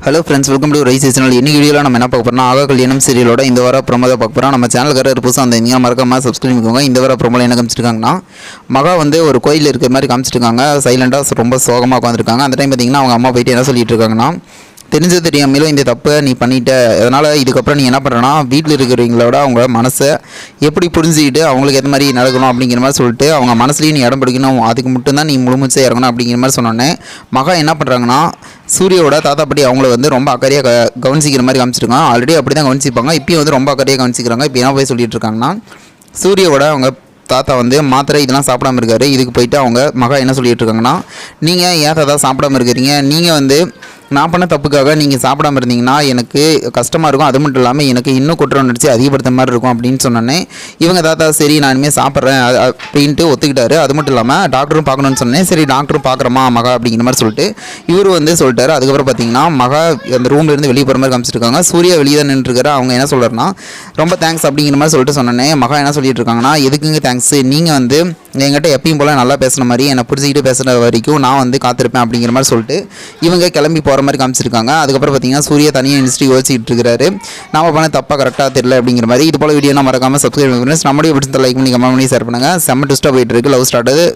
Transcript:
Hello friends, welcome to rice channel. இன்னைக்கு வீடியோவில் நம்ம என்ன பார்க்க போறோம்னா, ஆகா கல்யாணம் சீரியலோட இந்த வார ப்ரோமோ தான் பார்க்க போகிறோம். நம்ம சேனலுக்கு புதுசாக வந்தீங்கன்னா மறக்காம சப்ஸ்கிரைப் பண்ணிக்கோங்க. இந்த வார ப்ரோமோவில் என்ன காமிச்சிருக்காங்கன்னா, மகா வந்து ஒரு கோயில் இருக்கிற மாதிரி காமிச்சிருக்காங்க. சைலண்டாக ரொம்ப சோகமாக உட்காந்துருக்காங்க. அந்த டைம் பார்த்தீங்கன்னா அவங்க அம்மா போயிட்டு என்ன சொல்லிட்டு இருக்காங்கன்னா, தெரிஞ்சது தெரியாமலும் இந்த தப்பை நீ பண்ணிட்ட, அதனால் இதுக்கப்புறம் நீ என்ன பண்ணுறனா, வீட்டில் இருக்கிறவங்களோட அவங்க மனசை எப்படி புரிஞ்சுக்கிட்டு அவங்களுக்கு எந்த மாதிரி நடக்கணும் அப்படிங்கிற மாதிரி சொல்லிட்டு அவங்க மனசுலேயும் நீ இடம் பிடிக்கணும், அதுக்கு மட்டும்தான் நீ முழுமுச்சே இறங்கணும் அப்படிங்கிற மாதிரி சொன்னோன்னே மகா என்ன பண்ணுறாங்கன்னா, சூரியோட தாத்தா பாட்டி அவங்கள வந்து ரொம்ப அக்கறையாக கவனிச்சிக்கிற மாதிரி காமிச்சிருக்காங்க. ஆல்ரெடி அப்படி தான் கவனிச்சிப்பாங்க, இப்பயும் வந்து ரொம்ப அக்கறையாக கவனிச்சிக்கிறாங்க. இப்போ என்ன போய் சொல்லிட்டு இருக்காங்கன்னா, சூரியோட அவங்க தாத்தா வந்து மாத்திரை இதெல்லாம் சாப்பிடாம இருக்காரு. இதுக்கு போயிட்டு அவங்க மகா என்ன சொல்லிட்டு இருக்காங்கன்னா, நீங்கள் ஏன் தாத்தா சாப்பிடாம இருக்கிறீங்க, நீங்கள் வந்து நான் பண்ண தப்புக்காக நீங்கள் சாப்பிடாம இருந்தீங்கன்னா எனக்கு கஷ்டமாக இருக்கும், அது மட்டும் இல்லாமல் எனக்கு இன்னும் குற்ற உணர்ச்சி அதிகப்படுத்த மாதிரி இருக்கும் அப்படின்னு சொன்னோன்னே இவங்க தாத்தா சரி நான் இனிமேல் சாப்பிட்றேன் அப்படின்ட்டு ஒத்துக்கிட்டாரு. அது மட்டும் இல்லாமல் டாக்டரும் பார்க்கணுன்னு சொன்னேன். சரி டாக்டரும் பார்க்குறமா மகா அப்படிங்கிற மாதிரி சொல்லிட்டு இவர் வந்து சொல்லிட்டாரு. அதுக்கப்புறம் பார்த்தீங்கன்னா மகா அந்த ரூம்லேருந்து வெளியே போகிற மாதிரி காமிச்சிருக்காங்க. சூர்யா வெளியே தான் நின்றுருக்காரு. அவங்க என்ன சொல்கிறாருன்னா, ரொம்ப தேங்க்ஸ் அப்படிங்கிற மாதிரி சொல்லிட்டு சொன்னோன்னே மகா என்ன சொல்லிட்டு இருக்காங்கன்னா, எதுக்குங்க தேங்க்ஸ், நீங்கள் வந்து என்கிட்ட எப்பயும் போல் நல்லா பேசுன மாதிரி என்னை புரிஞ்சுக்கிட்டு பேசுகிற வரைக்கும் நான் வந்து காத்திருப்பேன் அப்படிங்கிற மாதிரி சொல்லிட்டு இவங்க கிளம்பி போகிற மாதிரி காமிச்சிருக்காங்க. அதுக்கப்புறம் பார்த்தீங்கன்னா சூர்யா தனியாக இண்டஸ்ட்ரி யோசிச்சுட்டு இருக்கிறாரு. நாம பண்ண தப்பாக கரெக்டாக தெரியல அப்படிங்கிற மாதிரி. இது போல் வீடியோ நான் மறக்காமல் சப்ஸ்கிரைப் பண்ணுங்க. நம்மளுடைய பிடிச்ச லைக் பண்ணி கமெண்ட் பண்ணி ஷேர் பண்ணுங்கள். செம்ம ட்விஸ்ட்டாக போயிட்டு இருக்கு லவ் ஸ்டார்ட்.